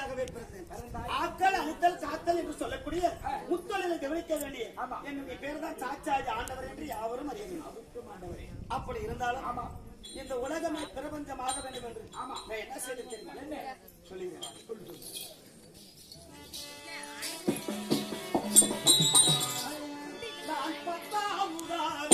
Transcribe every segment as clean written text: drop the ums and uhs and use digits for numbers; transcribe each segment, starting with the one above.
பிள்ளையாகவே பிறந்தேன். ஆக்கள் அழித்தல் காத்தல் என்று சொல்லக்கூடிய முத்தொழிலை கவனிக்க வேண்டிய என்னுடைய பேர் தான் சாச்சாஜி ஆண்டவர் என்று யாவரும் அறிய. அப்படி இருந்தாலும் இந்த உலகமே பிரபஞ்சமாக வேண்டும் என்று நான் என்ன செய்து தெரியுமா சொல்லுங்க. நான் பத்தாவதால்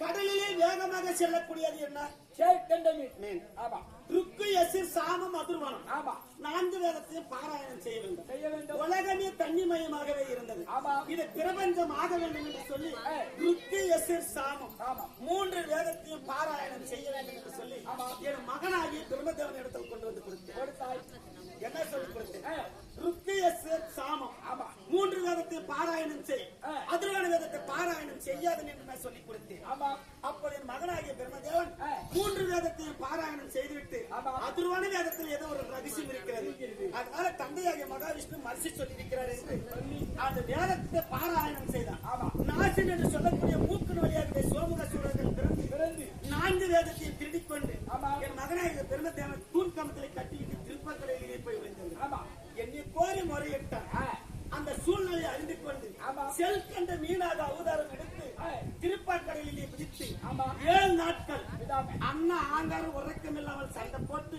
கடலிலே வேகமாக செல்லக்கூடியது என்ன? சாமம் அதிர்வனம். நான்கு வேதத்தையும் பாராயணம் செய்ய வேண்டும். உலகமே தன்னிமயமாகவே இருந்தது. இது பிரபஞ்சமாக வேண்டும் என்று சொல்லி ருக்கு எசிர் சாமம் மூன்று வேதத்தையும் பாராயணம் செய்ய வேண்டும் என்று சொல்லி என் மகனாகிய பிரம்மதேவன் இடத்தில் கொண்டு வந்து கொடுத்தாய். என்ன சொல்லி கொடுத்தேன்? ருக்கு எசிர் சாமம் மூன்று வேதத்தை பாராயணம் செய், அதிர்வன வேதத்தை பாராயணம் செய்யாது என்று நான் சொல்லிக் கொடுத்தேன். அப்போது என் மகனாகிய பிரம்மதேவன் மூன்று வேதத்தையும் பாராயணம் செய்துவிட்டு அதிர்வன வேதத்தில் ஏதோ ஒரு ரகசியம் இருக்கிறது, அதனால தந்தையாகிய மகாவிஷ்ணு மரிசி சொல்லி இருக்கிறார் என்று அந்த வேதத்தை பாராயணம் செய்தான். நாசின் என்று சொல்லக்கூடிய மூக்கின் வழியாக சோமுக சூழல்கள் பிறந்து நான்கு வேதத்தையும் திருடிக் கொண்டு என் மகனாகிய பிரம்மதேவன் தூண் கமத்திலே கட்டிவிட்டு திருப்பக்கரையிலே போய் விழுந்தது. என்னை கோரி முறையிட்டார். அந்த சூழ்நிலையை அறிந்து கொண்டு செல் கண்ட மீனாக அவதாரம் எடுத்து திருப்பாக்கடலிலே பிடித்து 7 நாட்கள் அண்ணா ஆங்காரம் உறக்கம் இல்லாமல் சண்டை போட்டு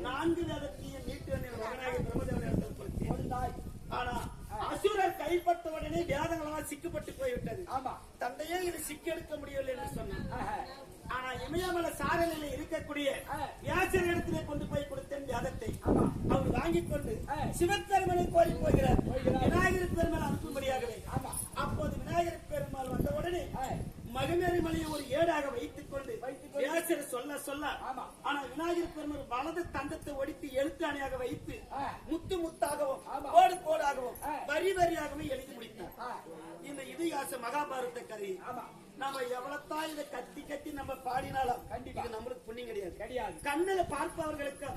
4 வேதத்தையும் மீட்டு மகனாகிய பிரம்மதேவன் இடத்தில் கொடுத்தாய். ஆனா அசுரர் கைப்பற்றவுடனே வேதங்களால் சிக்கப்பட்டு போய்விட்டது. தந்தையே இது சிக்கெடுக்க முடியவில்லை என்று சொன்னார். ஆனா இமயமலை சாரலில் இருக்கக்கூடிய வியாசர் இடத்திலே கொண்டு போய் கொடுத்தேன் வேதத்தை. அவர் வாங்கிக் கொண்டு சிவபெருமானை கோரி போகிறார் விநாயகர் பெருமாள் அனுப்பும்படியாகவே. அப்போது விநாயகர் பெருமாள் வந்தவுடனே மகமேரி மலையை ஒரு ஏடாக வைத்துக் கொண்டு வியாசர் சொல்ல ஆனா விநாயகர் பெருமாள் வலது தந்தத்தை ஒடித்து எழுத்தாணியாக வைத்து முத்து முத்தாகவும் கோடு கோடாகவும் வரி வரியாகவும் எழுதி முடித்தார். இந்த இதிகாச மகாபாரத கதை நம்ம எவ்வளவுதான் இதை கத்தி கத்தி நம்ம பாடினாலும் இது நம்மளுக்கு புண்ணியம் கிடையாது. கண்ணில பார்ப்பவர்களுக்கு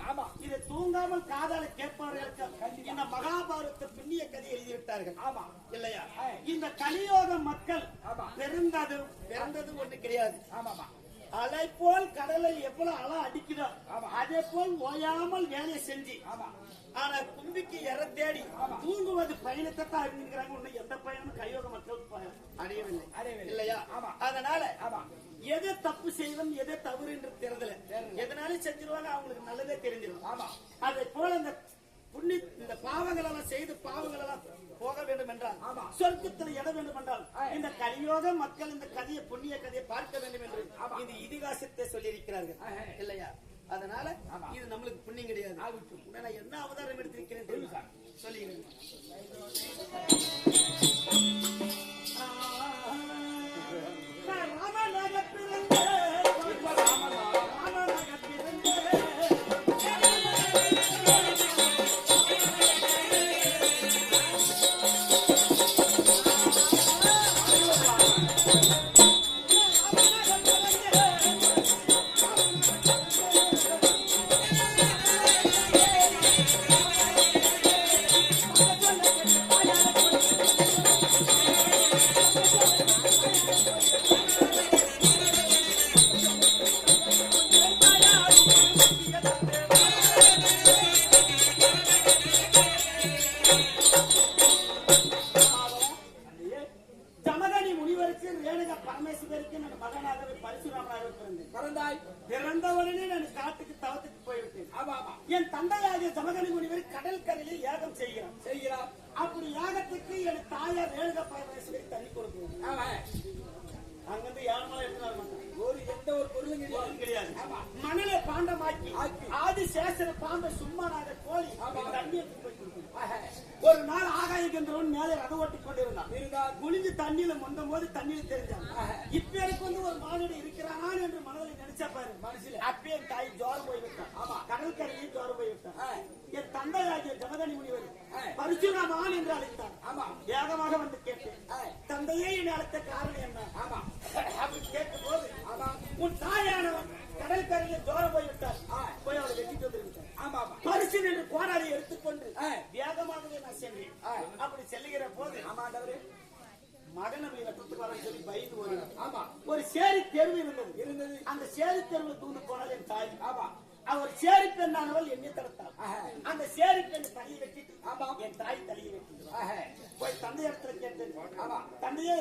இதை தூங்காமல் காதால கேட்பவர்களுக்கு இந்த மகாபாரத புண்ணிய கதை எழுதிவிட்டார்கள் இல்லையா? இந்த கலியோக மக்கள் பிறந்தது ஒண்ணு கிடையாது. அலை போல் கடலை எவ்வளவு அலை அடிக்குதோ அதே போல் ஓயாமல் வேலையை செஞ்சு ஆனா கும்பிக்கு எற தேடி தூங்குவது பயணத்தை தான் அறிஞ்சிருக்கிறாங்க. ஒண்ணு எந்த பயணமும் கையோக மக்கள் அடையவில்லை இல்லையா? அதனால எதை தப்பு செய்வோம் எதை தவறு என்று தெரிதல எதனாலும் செஞ்சிருவாங்க, அவங்களுக்கு நல்லதே தெரிஞ்சிடும். அதை போல இந்த பாவங்கள் எல்லாம் செய்து பாவங்கள் எல்லாம் போக வேண்டும் என்றால் சொர்க்கத்தில் இட வேண்டும் என்றால் இந்த கலியோக மக்கள் இந்த கதையை புண்ணிய கதையை பார்க்க வேண்டும் என்று இந்த இதிகாசத்தை சொல்லி இருக்கிறார்கள் இல்லையா? அதனால இது நம்மளுக்கு புண்ணியம் கிடையாது. என்ன அவதாரம் எடுத்திருக்கிறேன் சொல்லுங்க. என் தந்தையாகிய ஜமதனி முனிவர் கடல் கரையில் யாகம் செய்கிறார். அப்படி யாகத்துக்கு என் தாயார் ரேணுகா பரமேஸ்வரி தண்ணி கொடுக்கணும். அங்கிருந்து யாருமாலும் எடுத்துனார் எந்த ஒரு பொருளும் கிடையாது. மணலை பாண்டமாக்கி ஆதிசேஷர பாம்பை சும்மா நாங்க கோழி தண்ணி எடுத்து போய் கொடுக்கணும். ஒரு நாள் ஆகாயகன்றவன் மேலே ரத ஓட்டி கொண்டிருந்தான். குளிஞ்சு தண்ணியில முந்தும் போது தண்ணியில் தெரிஞ்சான். இப்ப எனக்கு ஒரு மானிட இருக்கிறானா என்று மனதில் நினைச்சா பாரு மனசுல அப்பயே என் தாய் ஜோரம் போய்விட்டான். ஆமா, கடற்கரையில் ஜோரம் போய்விட்டான். என் தந்தையாகிய ஜமதனி முனிவர் பரிசுராமான் என்று அழைத்தார். ஆமா, வேகமாக வந்து கேட்டேன், தந்தையே என்னை அழைத்த காரணம் என்ன? ஆமா, அப்படி கேட்கும் போது உன் தாயானவன் கடற்கரையில் ஜோரம் போய்விட்டார், போய் அவளை வெட்டிட்டு வந்துவிட்டார். ஆமா, பரிசு என்று கோடாரி எடுத்துக்கொண்டு வேகமாகவே நான் சென்றேன். அப்படி செல்லுகிற போது மகனவை சொல்லி பயந்து வருகிறார். ஆமா, ஒரு சேரி தெருவு இருந்தது. அந்த சேரி தெருவு தூண்டு போனால் என் தாய். ஆமா, அவர் சேரி பெண்ணானவள் என்னை தடுத்தார். அந்த சேரி பெண் தலையை வெட்டிட்டு என் தாய் தலையை வெட்டி போய் தந்தை இடத்துல கேட்டேன். ஆமா, தந்தையே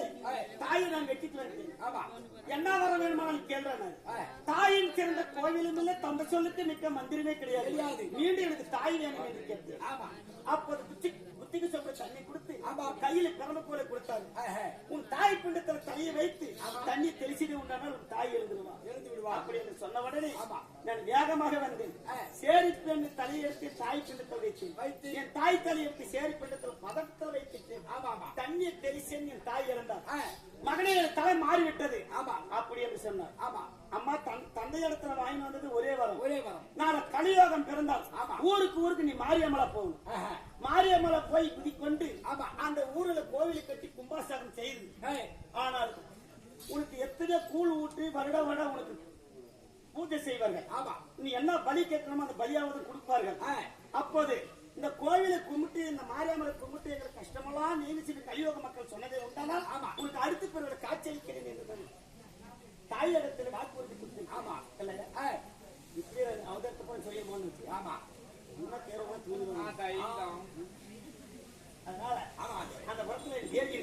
தாயை நான் வெட்டிட்டு வருகிறேன். ஆமா, என்ன வர வேணுமானாலும் கேள்றேன். தாயின் சிறந்த கோவிலும் இல்லை, தந்தை சொல்லுக்கு மிக்க மந்திரமே கிடையாது. மீண்டும் எனக்கு தாய் வேணும் என்று கேட்டேன். ஆமா, அப்போது புத்திக்கு சொல்ற தண்ணி கொடுத்து கையில பிறந்த போல கொடுத்தாரு. உன் தாய் பிண்டத்துல தலையை வைத்து தண்ணி தெளிச்சிட்டு உண்டானால் உன் தாய் எழுந்து விடுவா அப்படி என்று சொன்ன உடனே நான் வேகமாக வந்தேன். சேரி பெண் தலையை எடுத்து தாய் பிண்டத்தில் வைத்து என் தாய் தலையை எடுத்து சேரி பிண்டத்தில் பதத்தில் வைத்துட்டு தண்ணியை தெளிச்சேன். என் தாய் இறந்தார். மகனே தலை மாறிவிட்டது. ஆமா, அப்படி என்று சொன்னார். ஆமா, அம்மா தந்தை இடத்துல வாங்கி வந்தது ஒரே வரம். நான் கலியோகம் பிறந்தால் ஊருக்கு நீ மாரியம்மளா போகணும். மாரியம்மளை போய் குதிக்கொண்டு அந்த ஊர்ல கோவிலை கட்டி கும்பாசாரம் செய்து, ஆனால் உனக்கு எத்தனை கூழ் ஊற்றி வருட உனக்கு பூஜை செய்வார்கள். ஆமா, நீ என்ன பலி கேட்கணுமோ அந்த பலியாவது கொடுப்பார்கள். அப்போது இந்த கோவிலை கும்பிட்டு இந்த மாரியம்மனை கும்பிட்டு எங்களுக்கு கஷ்டமெல்லாம் நீங்கிச்சு கலியோக மக்கள் சொன்னதை உண்டானால் உனக்கு அடுத்த பிறகு காட்சி அளிக்கிறேன் என்று தாய் இடத்துல வாக்குறுதி கொடுத்து. ஆமா, இல்லையா இப்படி அவதற்கு போய் சொல்ல போனுச்சு. ஆமா, இன்னும் தேர்வு தூங்குவோம். அதனால அந்த படத்துல ஏறி